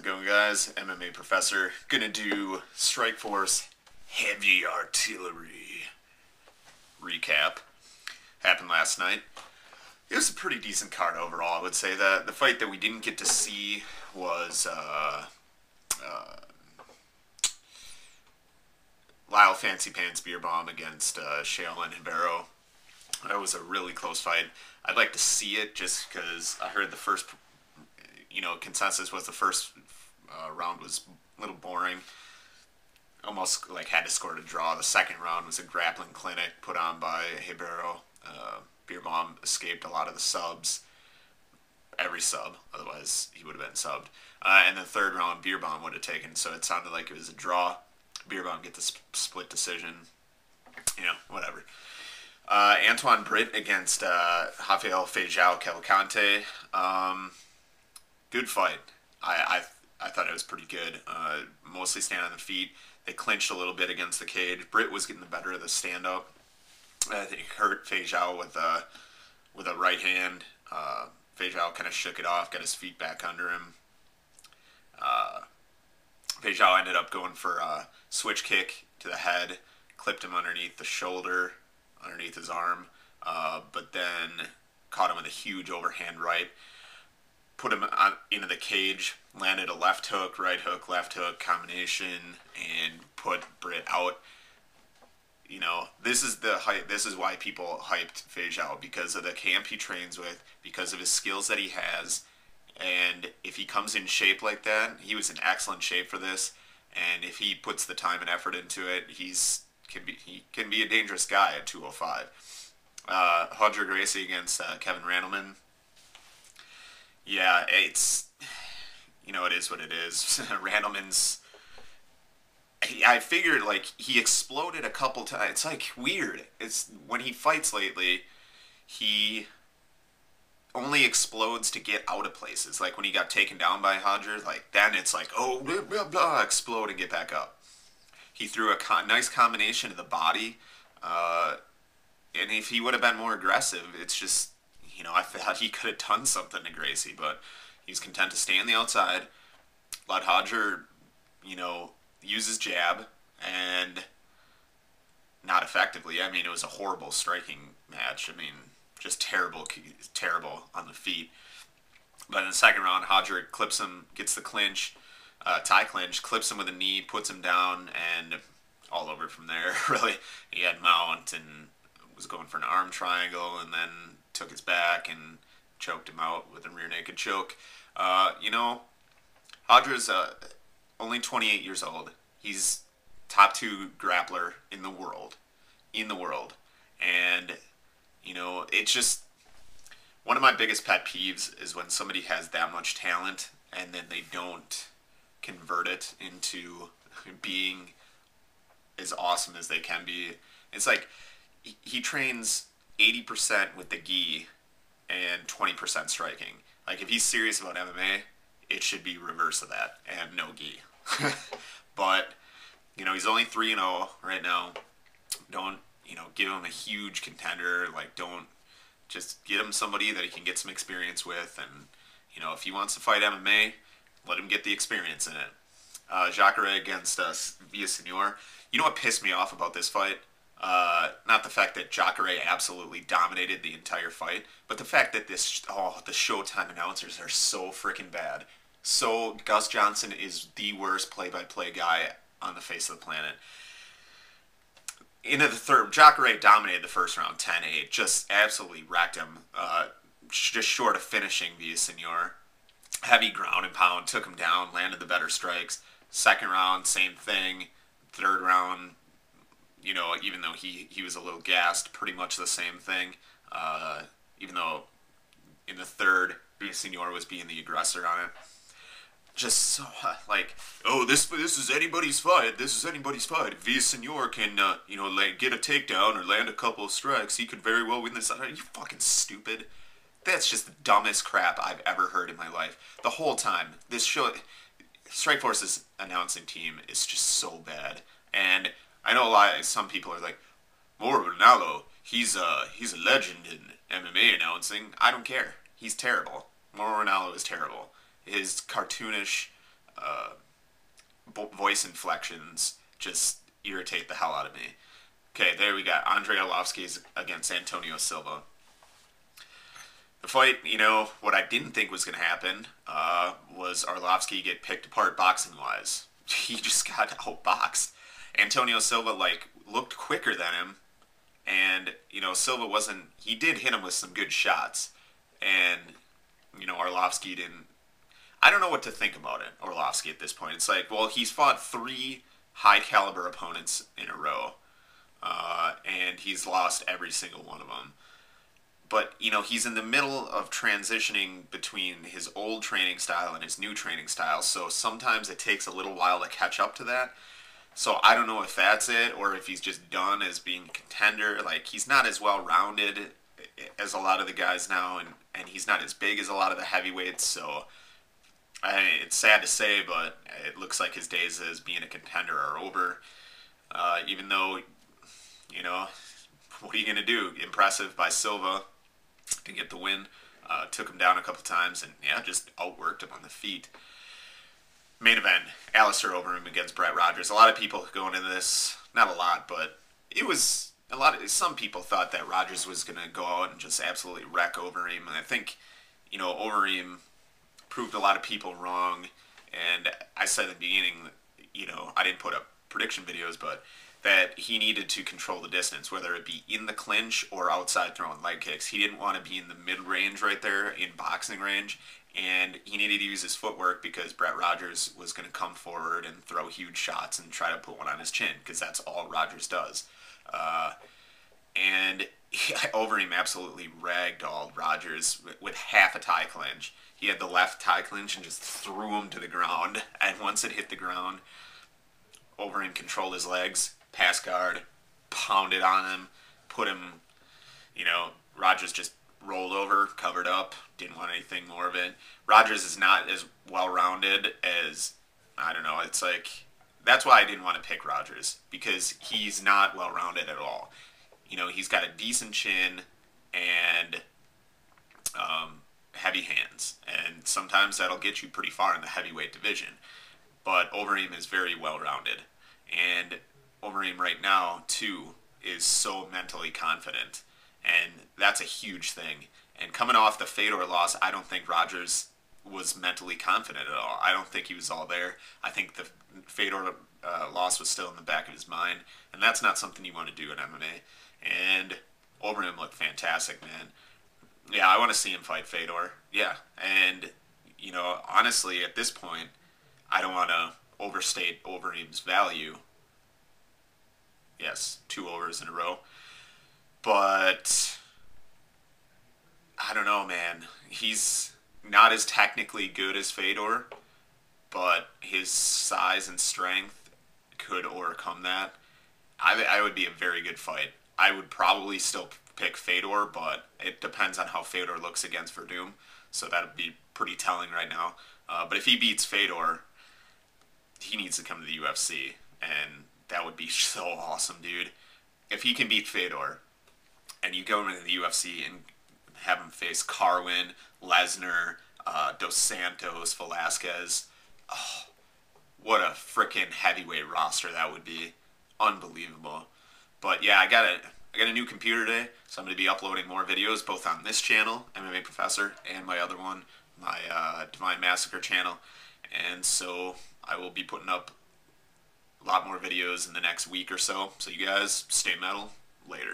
it going, guys? MMA Professor. Gonna do Strikeforce Heavy Artillery recap. Happened last night. It was a pretty decent card overall, I would say. The fight that we didn't get to see was Lyle Fancy Pants Beer Bomb against Shaolin Hibero. That was a really close fight. I'd like to see it just because I heard the first, consensus was the first round was a little boring. Almost like had to score to draw. The second round was a grappling clinic put on by Hibero. Beer Bomb escaped a lot of the subs. Every sub, otherwise he would have been subbed. And the third round, Beer Bomb would have taken, so it sounded like it was a draw. Beer Bomb get the split decision. Whatever. Antoine Britt against Rafael Feijão Cavalcante. Good fight. I thought it was pretty good. Mostly stand on the feet. They clinched a little bit against the cage. Britt was getting the better of the stand-up. I think he hurt Feijão with a right hand. Feijão kind of shook it off, got his feet back under him. Feijão ended up going for a switch kick to the head, clipped him underneath the shoulder, underneath his arm, but then caught him with a huge overhand right, put him into the cage, landed a left hook, left hook combination, and put Britt out. This is why people hyped Feijão, because of the camp he trains with, because of his skills that he has, and if he comes in shape like that, he was in excellent shape for this, and if he puts the time and effort into it, he can be a dangerous guy at 205. Roger Gracie against Kevin Randleman. Yeah, it is what it is. Randleman's... I figured, he exploded a couple times. It's, weird. It's when he fights lately, he only explodes to get out of places. Like, when he got taken down by Hodger, then it's oh, blah, blah, blah, explode and get back up. He threw a nice combination to the body, and if he would have been more aggressive, it's just, I thought he could have done something to Gracie, but he's content to stay on the outside, let Hodger, use his jab, and not effectively. It was a horrible striking match. Just terrible on the feet. But in the second round, Hodger clips him, gets the clinch, tie clinch, clips him with a knee, puts him down, and all over from there, really. He had mount and was going for an arm triangle, and then took his back and choked him out with a rear naked choke. Hodger's only 28 years old. He's top 2 grappler in the world. And, it's just, one of my biggest pet peeves is when somebody has that much talent and then they don't convert it into being as awesome as they can be. It's he trains 80% with the gi and 20% striking. If he's serious about MMA, it should be reverse of that and no gi. But, he's only 3-0 right now. Don't, give him a huge contender. Don't just get him somebody that he can get some experience with. And, if he wants to fight MMA, let him get the experience in it. Jacare against Villasenor. You know what pissed me off about this fight? Not the fact that Jacare absolutely dominated the entire fight, but the fact that the Showtime announcers are so freaking bad. So Gus Johnson is the worst play-by-play guy on the face of the planet. Into the third, Jacare dominated the first round, 10-8, just absolutely wrecked him. Just short of finishing Villasenor. Heavy ground and pound, took him down, landed the better strikes. Second round, same thing. Third round, even though he was a little gassed, pretty much the same thing. Even though in the third, Villasenor was being the aggressor on it. Just so, this is anybody's fight. This is anybody's fight. If Villasenor can, get a takedown or land a couple of strikes, he could very well win this. Are you fucking stupid? That's just the dumbest crap I've ever heard in my life. The whole time, this show, Strikeforce's announcing team is just so bad. And I know some people are like, Mauro Ranallo, he's a legend in MMA announcing. I don't care. He's terrible. Mauro Ranallo is terrible. His cartoonish voice inflections just irritate the hell out of me. Okay, there we got Andrei Arlovsky against Antonio Silva. The fight, what I didn't think was going to happen was Arlovsky get picked apart boxing-wise. He just got outboxed. Antonio Silva, looked quicker than him, and, Silva wasn't... He did hit him with some good shots, and, Arlovsky didn't... I don't know what to think about it, Arlovsky, at this point. It's like, well, he's fought 3 high-caliber opponents in a row, and he's lost every single one of them. But, he's in the middle of transitioning between his old training style and his new training style, so sometimes it takes a little while to catch up to that. So I don't know if that's it, or if he's just done as being a contender. He's not as well-rounded as a lot of the guys now, and he's not as big as a lot of the heavyweights, so... it's sad to say, but it looks like his days as being a contender are over. Even though, what are you going to do? Impressive by Silva to get the win. Took him down a couple times and, just outworked him on the feet. Main event, Alistair Overeem against Brett Rogers. A lot of people going into this, not a lot, but it was some people thought that Rogers was going to go out and just absolutely wreck Overeem. And I think, Overeem proved a lot of people wrong, and I said at the beginning, I didn't put up prediction videos, but that he needed to control the distance, whether it be in the clinch or outside throwing leg kicks. He didn't want to be in the mid-range right there, in boxing range, and he needed to use his footwork because Brett Rogers was going to come forward and throw huge shots and try to put one on his chin, because that's all Rogers does. And Overeem absolutely ragdolled Rogers with half a tie clinch. He had the left tie clinch and just threw him to the ground. And once it hit the ground, Overeem controlled his legs, pass guard, pounded on him, put him, Rogers just rolled over, covered up, didn't want anything more of it. Rogers is not as well-rounded as, I don't know, it's like, that's why I didn't want to pick Rogers, because he's not well-rounded at all. He's got a decent chin and heavy hands, and sometimes that'll get you pretty far in the heavyweight division. But Overeem is very well-rounded, and Overeem right now, too, is so mentally confident, and that's a huge thing. And coming off the Fedor loss, I don't think Rogers was mentally confident at all. I don't think he was all there. I think the Fedor loss was still in the back of his mind, and that's not something you want to do in MMA. And Overeem looked fantastic, man. Yeah, I want to see him fight Fedor. Yeah, and, honestly, at this point, I don't want to overstate Overeem's value. Yes, 2 overs in a row. But, I don't know, man. He's not as technically good as Fedor, but his size and strength could overcome that. I would be a very good fight. I would probably still pick Fedor, but it depends on how Fedor looks against Verdum, so that would be pretty telling right now. But if he beats Fedor, he needs to come to the UFC, and that would be so awesome, dude. If he can beat Fedor, and you go into the UFC and have him face Carwin, Lesnar, Dos Santos, Velasquez, oh, what a freaking heavyweight roster that would be. Unbelievable. But yeah, I got a new computer today, so I'm going to be uploading more videos, both on this channel, MMA Professor, and my other one, my Divine Massacre channel. And so I will be putting up a lot more videos in the next week or so. So you guys, stay metal. Later.